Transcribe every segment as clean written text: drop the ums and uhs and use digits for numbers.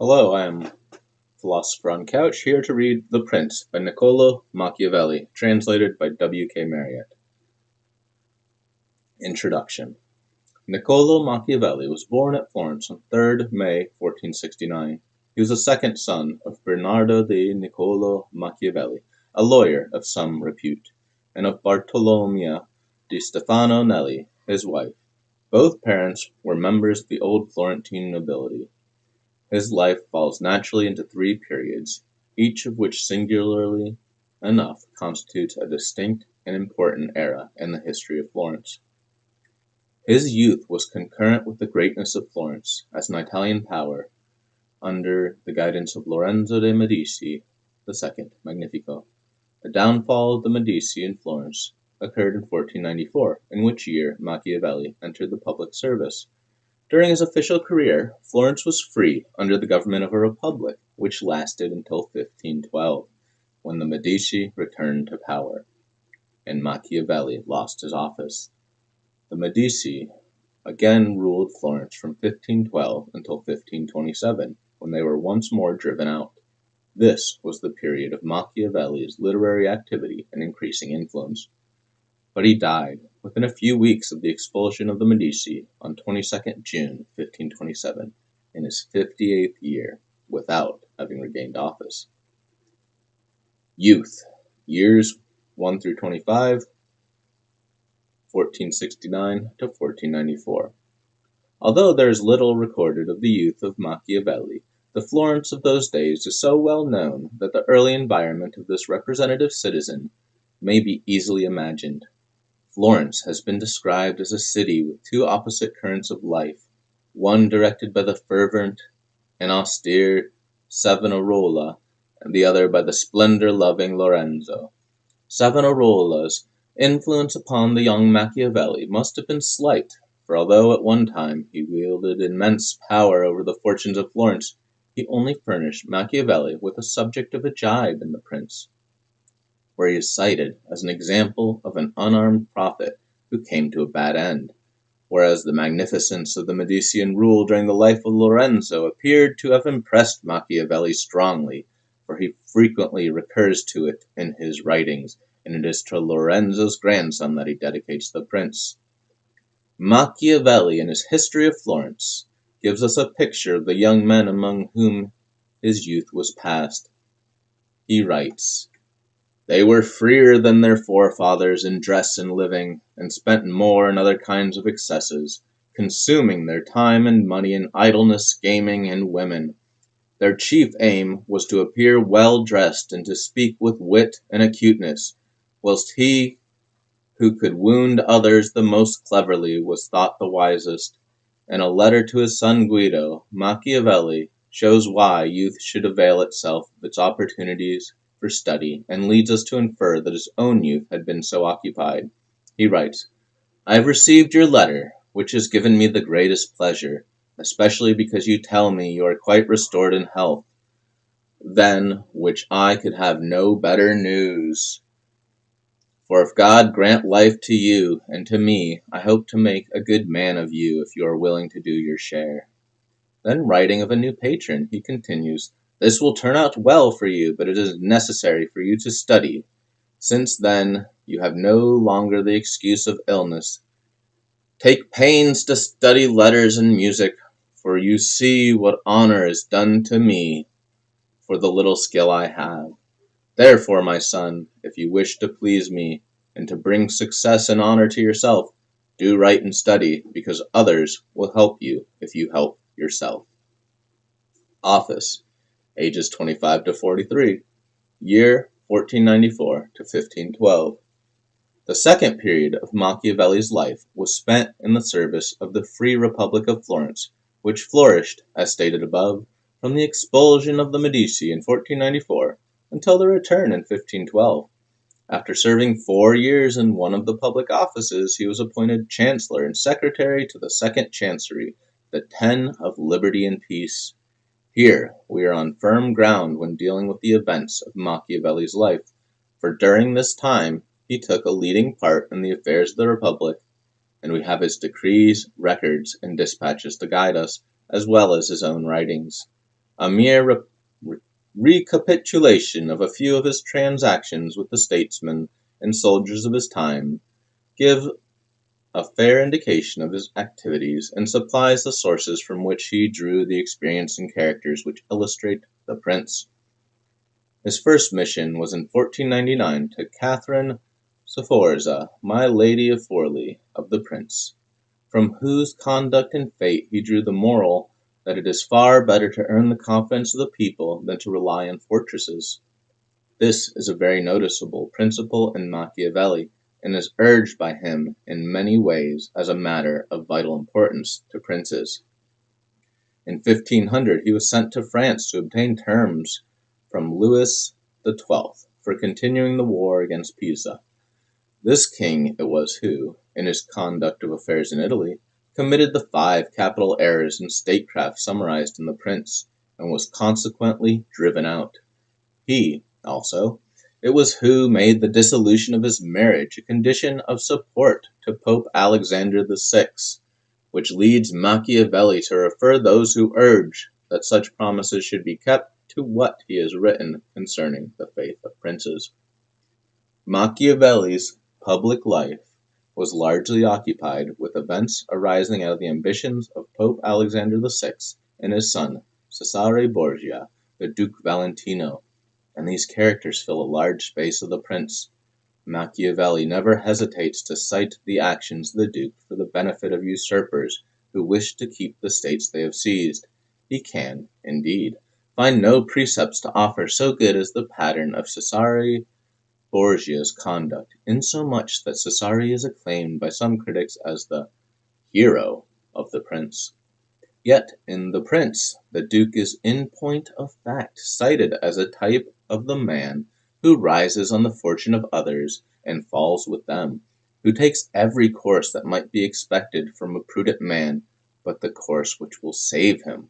Hello, I am Philosopher on Couch, here to read The Prince by Niccolo Machiavelli, translated by W.K. Marriott. Introduction. Niccolo Machiavelli was born at Florence on 3rd May 1469. He was the second son of Bernardo di Niccolo Machiavelli, a lawyer of some repute, and of Bartolomea di Stefano Nelli, his wife. Both parents were members of the old Florentine nobility. His life falls naturally into three periods, each of which singularly enough constitutes a distinct and important era in the history of Florence. His youth was concurrent with the greatness of Florence as an Italian power under the guidance of Lorenzo de' Medici II Magnifico. The downfall of the Medici in Florence occurred in 1494, in which year Machiavelli entered the public service. During his official career, Florence was free under the government of a republic, which lasted until 1512, when the Medici returned to power, and Machiavelli lost his office. The Medici again ruled Florence from 1512 until 1527, when they were once more driven out. This was the period of Machiavelli's literary activity and increasing influence. But he died within a few weeks of the expulsion of the Medici on 22nd June 1527, in his 58th year, without having regained office. Youth, years 1 through 25, 1469 to 1494. Although there is little recorded of the youth of Machiavelli, the Florence of those days is so well known that the early environment of this representative citizen may be easily imagined. Florence has been described as a city with two opposite currents of life, one directed by the fervent and austere Savonarola, and the other by the splendor-loving Lorenzo. Savonarola's influence upon the young Machiavelli must have been slight, for although at one time he wielded immense power over the fortunes of Florence, he only furnished Machiavelli with a subject of a jibe in The Prince, where he is cited as an example of an unarmed prophet who came to a bad end, whereas the magnificence of the Medicean rule during the life of Lorenzo appeared to have impressed Machiavelli strongly, for he frequently recurs to it in his writings, and it is to Lorenzo's grandson that he dedicates The Prince. Machiavelli, in his History of Florence, gives us a picture of the young men among whom his youth was passed. He writes, "They were freer than their forefathers in dress and living, and spent more in other kinds of excesses, consuming their time and money in idleness, gaming, and women. Their chief aim was to appear well dressed and to speak with wit and acuteness, whilst he who could wound others the most cleverly was thought the wisest." In a letter to his son Guido, Machiavelli shows why youth should avail itself of its opportunities for study, and leads us to infer that his own youth had been so occupied. He writes, "I have received your letter, which has given me the greatest pleasure, especially because you tell me you are quite restored in health, than which I could have no better news. For if God grant life to you and to me, I hope to make a good man of you if you are willing to do your share." Then, writing of a new patron, he continues, "This will turn out well for you, but it is necessary for you to study. Since then you have no longer the excuse of illness. Take pains to study letters and music, for you see what honor is done to me for the little skill I have. Therefore, my son, if you wish to please me and to bring success and honor to yourself, do write and study, because others will help you if you help yourself." Office, ages 25 to 43, year 1494 to 1512. The second period of Machiavelli's life was spent in the service of the Free Republic of Florence, which flourished, as stated above, from the expulsion of the Medici in 1494 until their return in 1512. After serving 4 years in one of the public offices, he was appointed Chancellor and Secretary to the Second Chancery, the 10 of Liberty and Peace. Here we are on firm ground when dealing with the events of Machiavelli's life, for during this time he took a leading part in the affairs of the Republic, and we have his decrees, records, and dispatches to guide us, as well as his own writings. A mere recapitulation of a few of his transactions with the statesmen and soldiers of his time give a fair indication of his activities, and supplies the sources from which he drew the experience and characters which illustrate the prince. His first mission was in 1499 to Catherine Sforza, my Lady of Forli, of the prince, from whose conduct and fate he drew the moral that it is far better to earn the confidence of the people than to rely on fortresses. This is a very noticeable principle in Machiavelli, and is urged by him in many ways as a matter of vital importance to princes. In 1500 he was sent to France to obtain terms from Louis XII for continuing the war against Pisa. This king it was who, in his conduct of affairs in Italy, committed the 5 capital errors in statecraft summarized in The Prince, and was consequently driven out. He, also, it was who made the dissolution of his marriage a condition of support to Pope Alexander VI, which leads Machiavelli to refer those who urge that such promises should be kept to what he has written concerning the faith of princes. Machiavelli's public life was largely occupied with events arising out of the ambitions of Pope Alexander VI and his son, Cesare Borgia, the Duke Valentino, and these characters fill a large space of The Prince. Machiavelli never hesitates to cite the actions of the Duke for the benefit of usurpers who wish to keep the states they have seized. He can, indeed, find no precepts to offer so good as the pattern of Cesare Borgia's conduct, insomuch that Cesare is acclaimed by some critics as the hero of The Prince. Yet in The Prince, the Duke is in point of fact cited as a type of the man who rises on the fortune of others and falls with them, who takes every course that might be expected from a prudent man, but the course which will save him,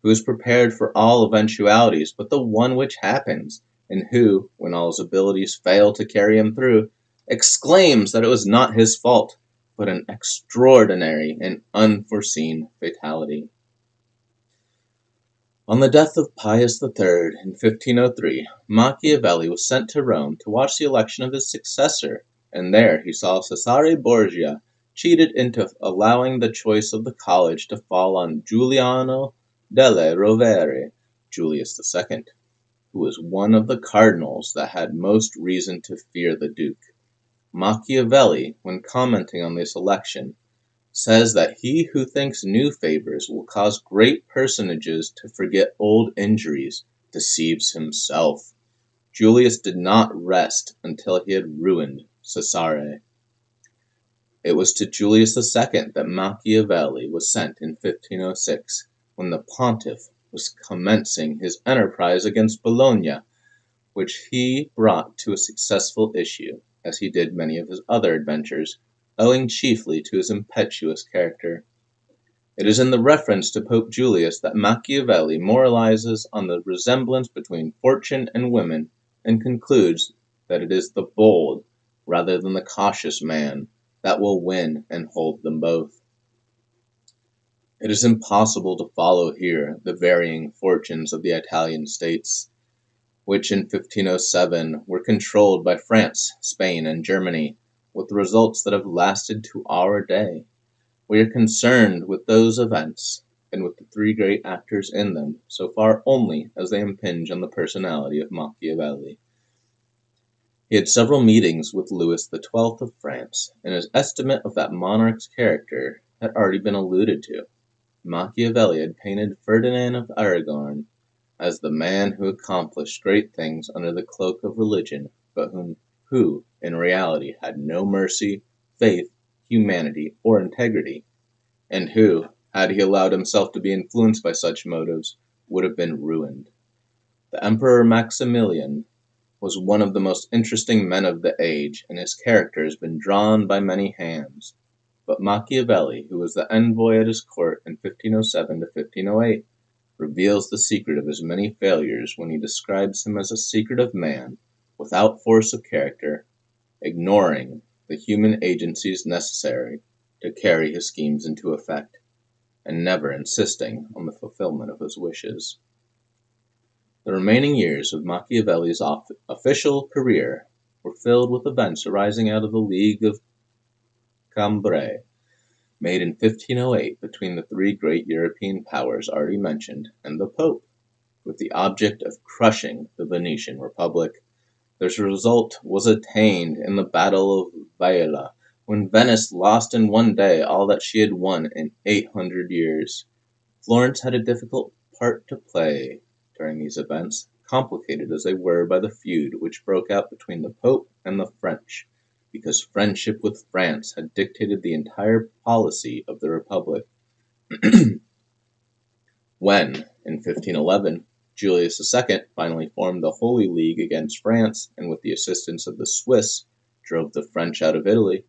who is prepared for all eventualities but the one which happens, and who, when all his abilities fail to carry him through, exclaims that it was not his fault, but an extraordinary and unforeseen fatality. On the death of Pius III in 1503, Machiavelli was sent to Rome to watch the election of his successor, and there he saw Cesare Borgia cheated into allowing the choice of the college to fall on Giuliano delle Rovere, Julius II, who was one of the cardinals that had most reason to fear the Duke. Machiavelli, when commenting on this election, says that he who thinks new favors will cause great personages to forget old injuries deceives himself. Julius did not rest until he had ruined Cesare. It was to Julius II that Machiavelli was sent in 1506, when the pontiff was commencing his enterprise against Bologna, which he brought to a successful issue, as he did many of his other adventures, owing chiefly to his impetuous character. It is in the reference to Pope Julius that Machiavelli moralizes on the resemblance between fortune and women, and concludes that it is the bold, rather than the cautious man, that will win and hold them both. It is impossible to follow here the varying fortunes of the Italian states, which in 1507 were controlled by France, Spain, and Germany, with results that have lasted to our day. We are concerned with those events, and with the 3 great actors in them, so far only as they impinge on the personality of Machiavelli. He had several meetings with Louis XII of France, and his estimate of that monarch's character had already been alluded to. Machiavelli had painted Ferdinand of Aragon as the man who accomplished great things under the cloak of religion, but who in reality had no mercy, faith, humanity, or integrity, and who, had he allowed himself to be influenced by such motives, would have been ruined. The Emperor Maximilian was one of the most interesting men of the age, and his character has been drawn by many hands. But Machiavelli, who was the envoy at his court in 1507 to 1508, reveals the secret of his many failures when he describes him as a secretive man, without force of character, ignoring the human agencies necessary to carry his schemes into effect, and never insisting on the fulfillment of his wishes. The remaining years of Machiavelli's official career were filled with events arising out of the League of Cambrai, made in 1508 between the three great European powers already mentioned and the Pope, with the object of crushing the Venetian Republic. This result was attained in the Battle of Baila, when Venice lost in one day all that she had won in 800 years. Florence had a difficult part to play during these events, complicated as they were by the feud which broke out between the Pope and the French, because friendship with France had dictated the entire policy of the Republic. When, in 1511, Julius II finally formed the Holy League against France and with the assistance of the Swiss drove the French out of Italy,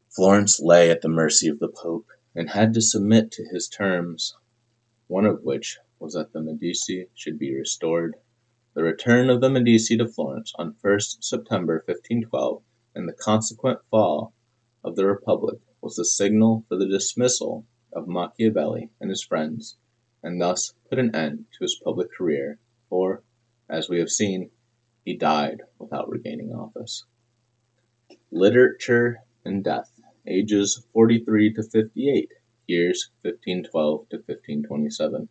Florence lay at the mercy of the Pope and had to submit to his terms, one of which was that the Medici should be restored. The return of the Medici to Florence on 1st September 1512 and the consequent fall of the Republic was the signal for the dismissal of Machiavelli and his friends, and thus put an end to his public career, for, as we have seen, he died without regaining office. Literature and death, ages 43 to 58, years 1512 to 1527.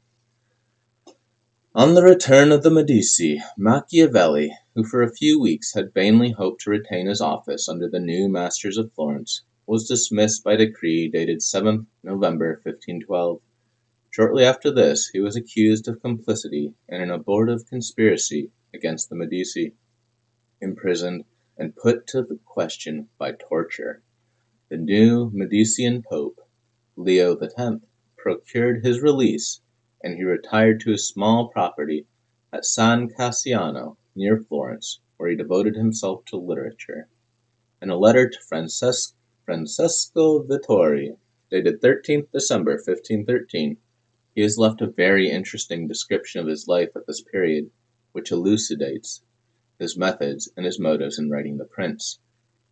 On the return of the Medici, Machiavelli, who for a few weeks had vainly hoped to retain his office under the new masters of Florence, was dismissed by decree dated 7th November 1512. Shortly after this, he was accused of complicity in an abortive conspiracy against the Medici, imprisoned, and put to the question by torture. The new Medician Pope, Leo X, procured his release, and he retired to his small property at San Cassiano, near Florence, where he devoted himself to literature. In a letter to Francesco Vittori, dated 13th December 1513, he has left a very interesting description of his life at this period, which elucidates his methods and his motives in writing The Prince.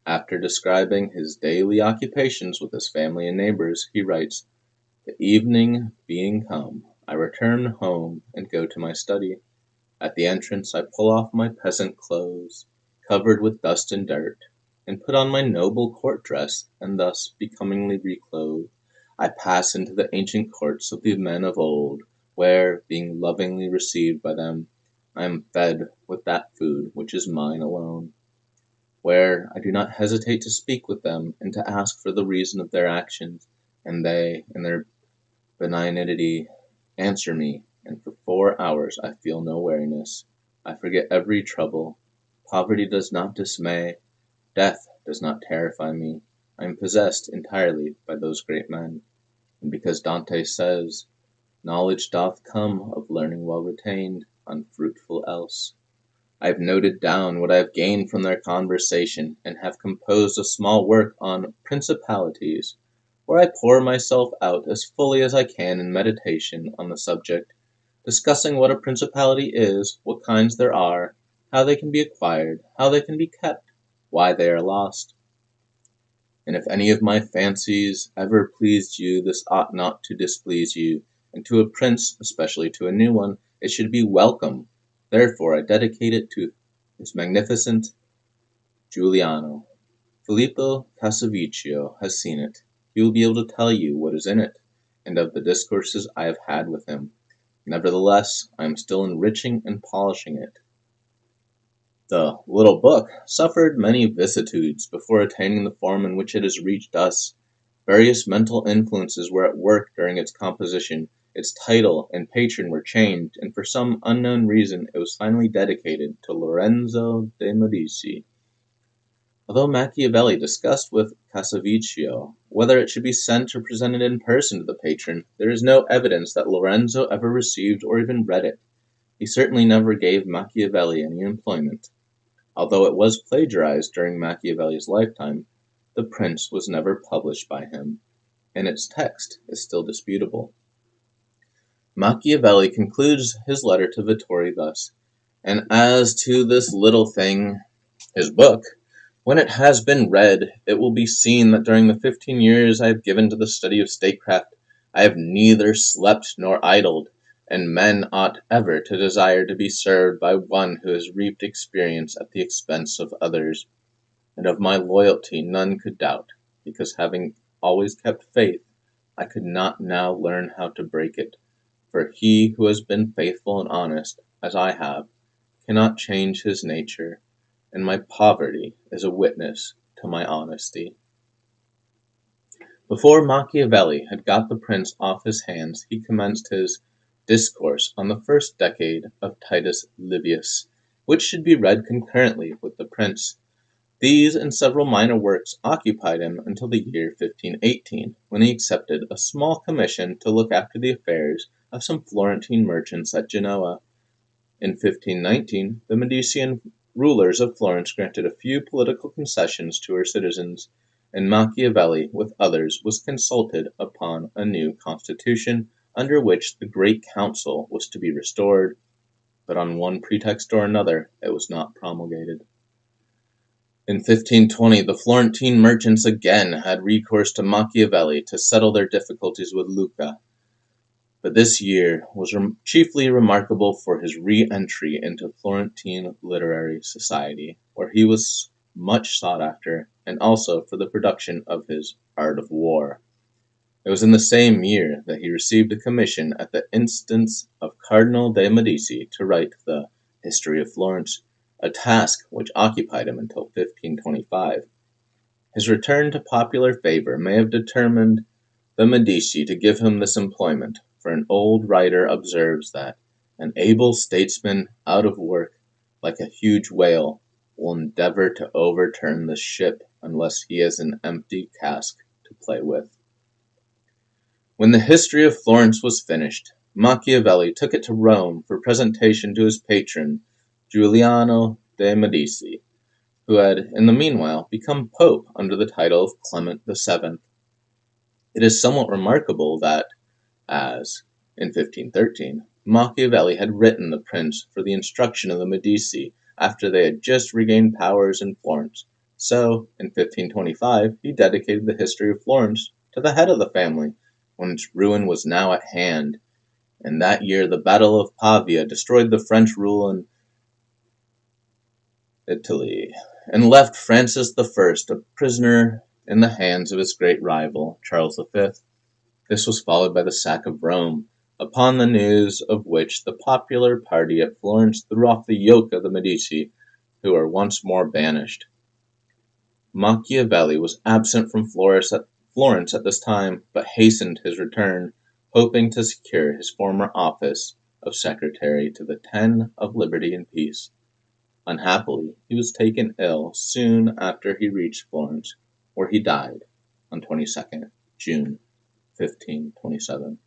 After describing his daily occupations with his family and neighbors, he writes, "The evening being come, I return home and go to my study. At the entrance I pull off my peasant clothes, covered with dust and dirt, and put on my noble court dress, and thus becomingly reclothed, I pass into the ancient courts of the men of old, where, being lovingly received by them, I am fed with that food which is mine alone, where I do not hesitate to speak with them and to ask for the reason of their actions, and they, in their benignity, answer me, and for 4 hours I feel no weariness. I forget every trouble. Poverty does not dismay. Death does not terrify me. I am possessed entirely by those great men. And because Dante says, 'Knowledge doth come of learning well retained, unfruitful else,' I have noted down what I have gained from their conversation, and have composed a small work on Principalities, where I pour myself out as fully as I can in meditation on the subject, discussing what a principality is, what kinds there are, how they can be acquired, how they can be kept, why they are lost. And if any of my fancies ever pleased you, this ought not to displease you, and to a prince, especially to a new one, it should be welcome. Therefore I dedicate it to his magnificent Giuliano. Filippo Casaviccio has seen it. He will be able to tell you what is in it, and of the discourses I have had with him. Nevertheless, I am still enriching and polishing it. The little book suffered many vicissitudes before attaining the form in which it has reached us. Various mental influences were at work during its composition. Its title and patron were changed, and for some unknown reason it was finally dedicated to Lorenzo de Medici. Although Machiavelli discussed with Casaviccio whether it should be sent or presented in person to the patron, there is no evidence that Lorenzo ever received or even read it. He certainly never gave Machiavelli any employment. Although it was plagiarized during Machiavelli's lifetime, The Prince was never published by him, and its text is still disputable. Machiavelli concludes his letter to Vittori thus, "And as to this little thing, his book, when it has been read, it will be seen that during the 15 years I have given to the study of statecraft, I have neither slept nor idled. and men ought ever to desire to be served by one who has reaped experience at the expense of others. And of my loyalty none could doubt, because having always kept faith, I could not now learn how to break it. For he who has been faithful and honest, as I have, cannot change his nature, and my poverty is a witness to my honesty. Before Machiavelli had got the prince off his hands, he commenced his Discourse on the First Decade of Titus Livius, which should be read concurrently with the prince. These and several minor works occupied him until the year 1518, when he accepted a small commission to look after the affairs of some Florentine merchants at Genoa. In 1519, the Medici rulers of Florence granted a few political concessions to her citizens, and Machiavelli, with others, was consulted upon a new constitution, under which the Great Council was to be restored, but on one pretext or another it was not promulgated. In 1520, the Florentine merchants again had recourse to Machiavelli to settle their difficulties with Lucca. But this year was chiefly remarkable for his re-entry into Florentine literary society, where he was much sought after, and also for the production of his Art of War. It was in the same year that he received a commission at the instance of Cardinal de' Medici to write the History of Florence, a task which occupied him until 1525. His return to popular favor may have determined the Medici to give him this employment, for an old writer observes that an able statesman out of work, like a huge whale, will endeavor to overturn the ship unless he has an empty cask to play with. When the history of Florence was finished, Machiavelli took it to Rome for presentation to his patron, Giuliano de' Medici, who had in the meanwhile become pope under the title of Clement VII. It is somewhat remarkable that, as, in 1513, Machiavelli had written the prince for the instruction of the Medici after they had just regained powers in Florence, so, in 1525, he dedicated the history of Florence to the head of the family, when its ruin was now at hand. In that year the Battle of Pavia destroyed the French rule in Italy, and left Francis I a prisoner in the hands of his great rival, Charles V. This was followed by the sack of Rome, upon the news of which the popular party at Florence threw off the yoke of the Medici, who were once more banished. Machiavelli was absent from Florence at this time, but hastened his return, hoping to secure his former office of secretary to the Ten of Liberty and Peace. Unhappily, he was taken ill soon after he reached Florence, where he died on 22nd June 1527.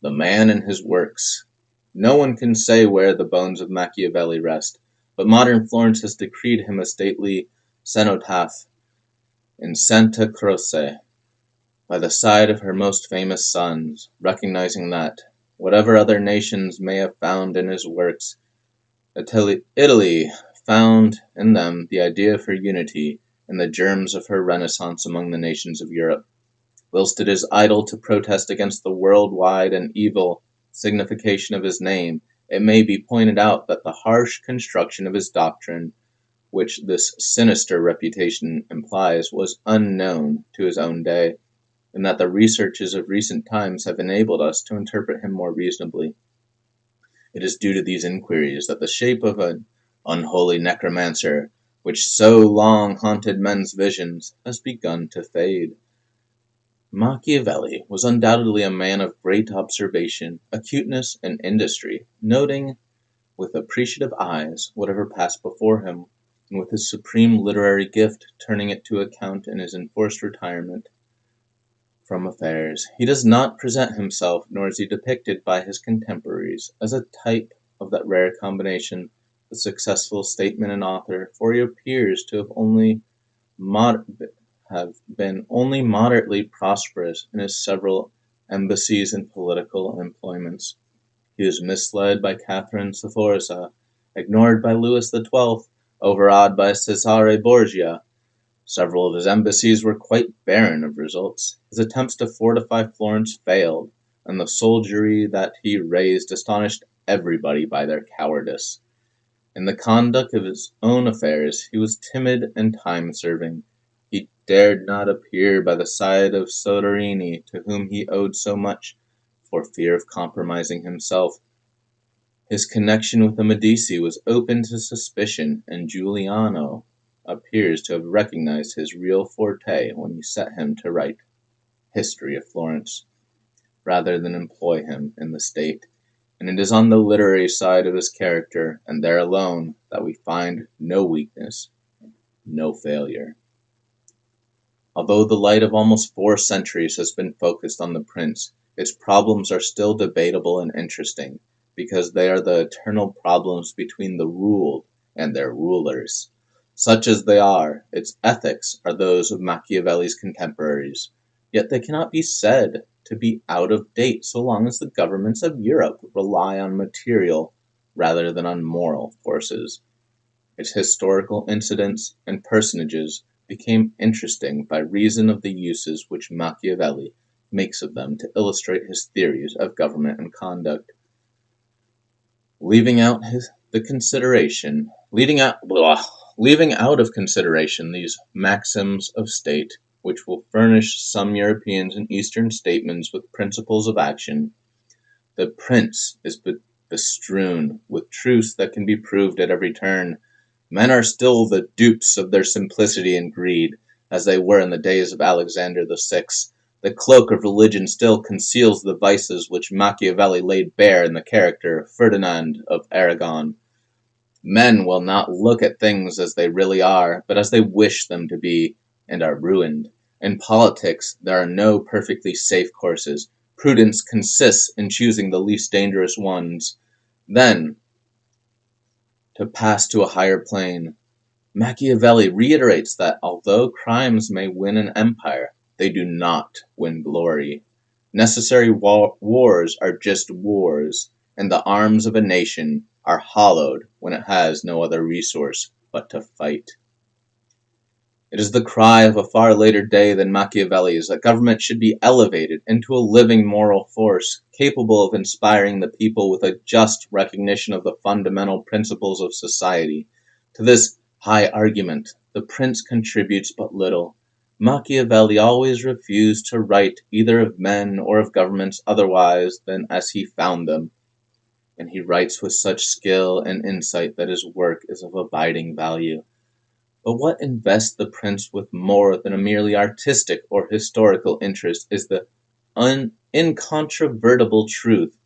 The man and his works. No one can say where the bones of Machiavelli rest, but modern Florence has decreed him a stately cenotaph in Santa Croce, by the side of her most famous sons, recognizing that, whatever other nations may have found in his works, Italy found in them the idea of her unity and the germs of her renaissance among the nations of Europe. Whilst it is idle to protest against the world-wide and evil signification of his name, it may be pointed out that the harsh construction of his doctrine, which this sinister reputation implies, was unknown to his own day, and that the researches of recent times have enabled us to interpret him more reasonably. It is due to these inquiries that the shape of an unholy necromancer, which so long haunted men's visions, has begun to fade. Machiavelli was undoubtedly a man of great observation, acuteness, and industry, noting with appreciative eyes whatever passed before him, and with his supreme literary gift turning it to account in his enforced retirement from affairs. He does not present himself, nor is he depicted by his contemporaries, as a type of that rare combination, the successful statesman and author, for he appears to have been only moderately prosperous in his several embassies and political employments. He was misled by Catherine Sforza, ignored by Louis XII, overawed by Cesare Borgia. Several of his embassies were quite barren of results. His attempts to fortify Florence failed. and the soldiery that he raised astonished everybody by their cowardice. In the conduct of his own affairs he was timid and time-serving. He dared not appear by the side of Soderini, to whom he owed so much, for fear of compromising himself. His connection with the Medici was open to suspicion, and Giuliano appears to have recognized his real forte when he set him to write History of Florence, rather than employ him in the state, and it is on the literary side of his character, and there alone, that we find no weakness, no failure. Although the light of almost 4 centuries has been focused on the prince, its problems are still debatable and interesting, because they are the eternal problems between the ruled and their rulers. Such as they are, its ethics are those of Machiavelli's contemporaries, yet they cannot be said to be out of date so long as the governments of Europe rely on material rather than on moral forces. Its historical incidents and personages became interesting by reason of the uses which Machiavelli makes of them to illustrate his theories of government and conduct. Leaving out of consideration these maxims of state, which will furnish some Europeans and Eastern statesmen with principles of action, the prince is bestrewn with truths that can be proved at every turn. Men are still the dupes of their simplicity and greed, as they were in the days of Alexander VI. The cloak of religion still conceals the vices which Machiavelli laid bare in the character of Ferdinand of Aragon. Men will not look at things as they really are, but as they wish them to be, and are ruined. In politics, there are no perfectly safe courses. Prudence consists in choosing the least dangerous ones. Then, to pass to a higher plane, Machiavelli reiterates that although crimes may win an empire, they do not win glory. Necessary wars are just wars, and the arms of a nation are hollowed when it has no other resource but to fight. It is the cry of a far later day than Machiavelli's that government should be elevated into a living moral force, capable of inspiring the people with a just recognition of the fundamental principles of society. To this high argument, the prince contributes but little. Machiavelli always refused to write either of men or of governments otherwise than as he found them, and he writes with such skill and insight that his work is of abiding value. But what invests the prince with more than a merely artistic or historical interest is the incontrovertible truth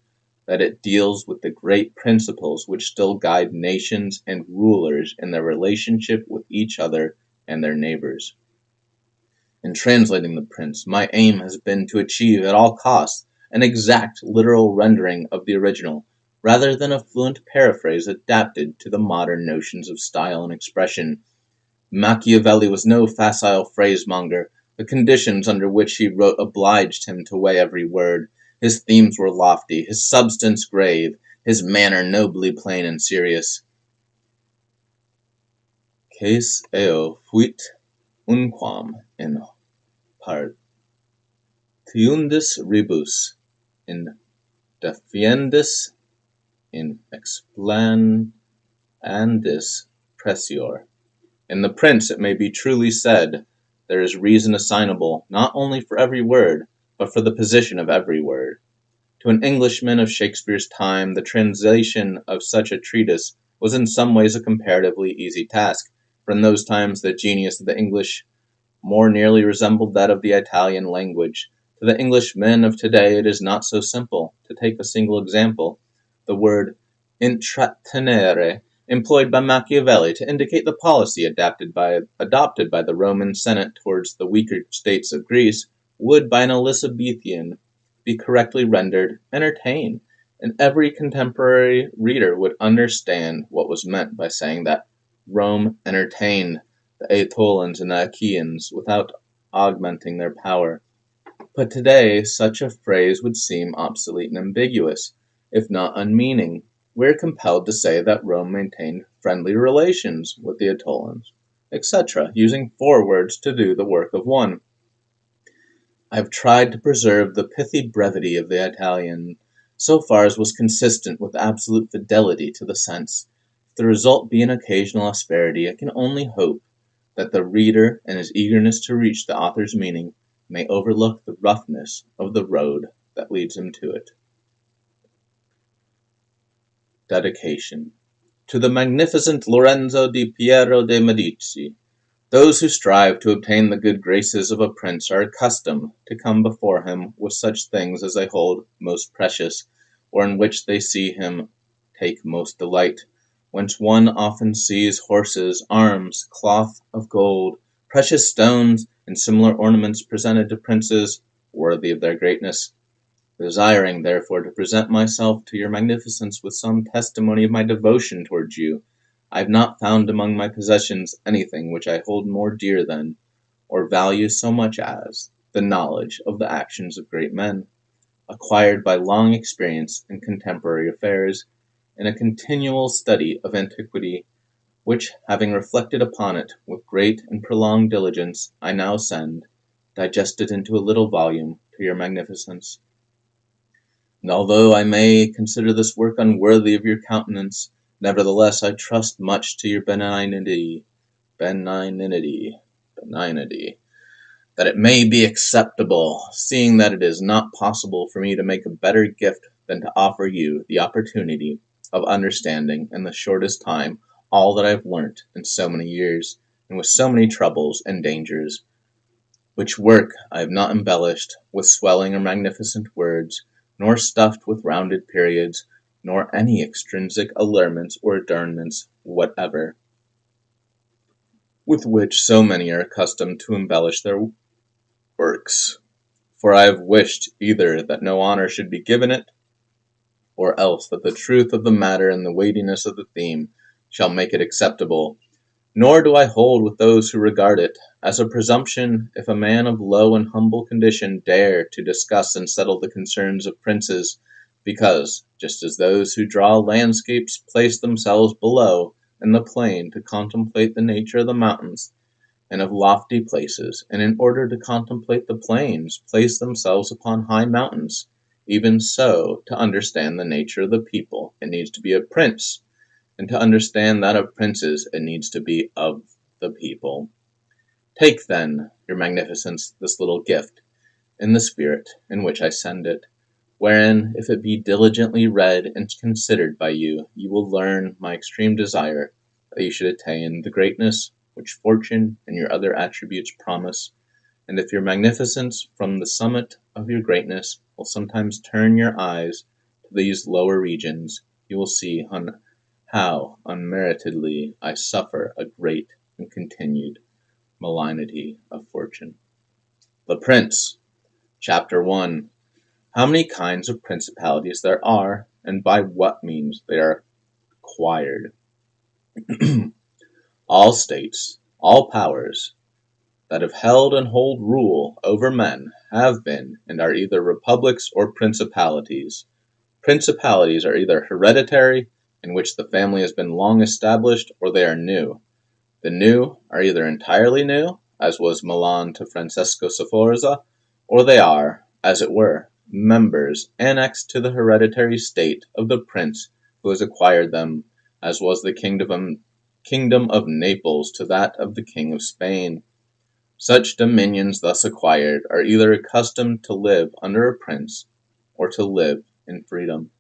that it deals with the great principles which still guide nations and rulers in their relationship with each other and their neighbors. In translating the prince, my aim has been to achieve at all costs an exact literal rendering of the original, rather than a fluent paraphrase adapted to the modern notions of style and expression. Machiavelli was no facile phrasemonger. The conditions under which he wrote obliged him to weigh every word. His themes were lofty, his substance grave, his manner nobly plain and serious. Quaes eo fuit unquam in partiundis rebus, in defiendis, in explanandis pressior. In the prince, it may be truly said, there is reason assignable, not only for every word, but for the position of every word. To an Englishman of Shakespeare's time, the translation of such a treatise was in some ways a comparatively easy task, for in those times the genius of the English more nearly resembled that of the Italian language. To the Englishmen of today it is not so simple. To take a single example, the word intrattenere, employed by Machiavelli to indicate the policy adopted by the Roman Senate towards the weaker states of Greece, would by an Elizabethan be correctly rendered entertain, and every contemporary reader would understand what was meant by saying that Rome entertained the Aetolians and the Achaeans without augmenting their power. But today such a phrase would seem obsolete and ambiguous, if not unmeaning. We are compelled to say that Rome maintained friendly relations with the Aetolians, etc., using 4 words to do the work of one. I have tried to preserve the pithy brevity of the Italian so far as was consistent with absolute fidelity to the sense. If the result be an occasional asperity, I can only hope that the reader, in his eagerness to reach the author's meaning, may overlook the roughness of the road that leads him to it. Dedication. To the magnificent Lorenzo di Pierro de Medici. Those who strive to obtain the good graces of a prince are accustomed to come before him with such things as they hold most precious, or in which they see him take most delight, whence one often sees horses, arms, cloth of gold, precious stones, and similar ornaments presented to princes worthy of their greatness. Desiring, therefore, to present myself to your magnificence with some testimony of my devotion towards you, I have not found among my possessions anything which I hold more dear than, or value so much as, the knowledge of the actions of great men, acquired by long experience in contemporary affairs, and a continual study of antiquity, which, having reflected upon it with great and prolonged diligence, I now send, digested into a little volume, to your magnificence. And although I may consider this work unworthy of your countenance, nevertheless I trust much to your benignity, that it may be acceptable, seeing that it is not possible for me to make a better gift than to offer you the opportunity of understanding in the shortest time all that I have learnt in so many years, and with so many troubles and dangers, which work I have not embellished with swelling or magnificent words, nor stuffed with rounded periods, nor any extrinsic allurements or adornments whatever, with which so many are accustomed to embellish their works. For I have wished either that no honor should be given it, or else that the truth of the matter and the weightiness of the theme shall make it acceptable. Nor do I hold with those who regard it as a presumption if a man of low and humble condition dare to discuss and settle the concerns of princes, because, just as those who draw landscapes place themselves below in the plain to contemplate the nature of the mountains and of lofty places, and in order to contemplate the plains place themselves upon high mountains, even so, to understand the nature of the people, it needs to be a prince, and to understand that of princes, it needs to be of the people. Take, then, your magnificence, this little gift, in the spirit in which I send it, wherein, if it be diligently read and considered by you, you will learn my extreme desire that you should attain the greatness which fortune and your other attributes promise, and if your magnificence from the summit of your greatness will sometimes turn your eyes to these lower regions, you will see how unmeritedly I suffer a great and continued malignity of fortune. The Prince, Chapter 1. How many kinds of principalities there are, and by what means they are acquired. All states, all powers, that have held and hold rule over men have been and are either republics or principalities. Principalities are either hereditary, in which the family has been long established, or they are new. The new are either entirely new, as was Milan to Francesco Sforza, or they are, as it were, members annexed to the hereditary state of the prince who has acquired them, as was the kingdom of Naples to that of the King of Spain. Such dominions thus acquired are either accustomed to live under a prince, or to live in freedom,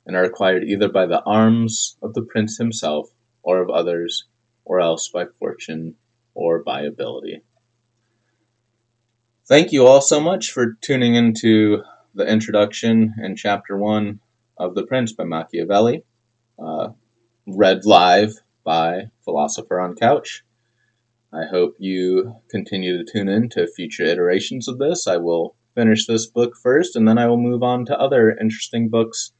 and are acquired either by the arms of the prince himself, or of others, or else by fortune or by ability. Thank you all so much for tuning into the introduction and chapter 1 of The Prince by Machiavelli, read live by Philosopher on Couch. I hope you continue to tune in to future iterations of this. I will finish this book first, and then I will move on to other interesting books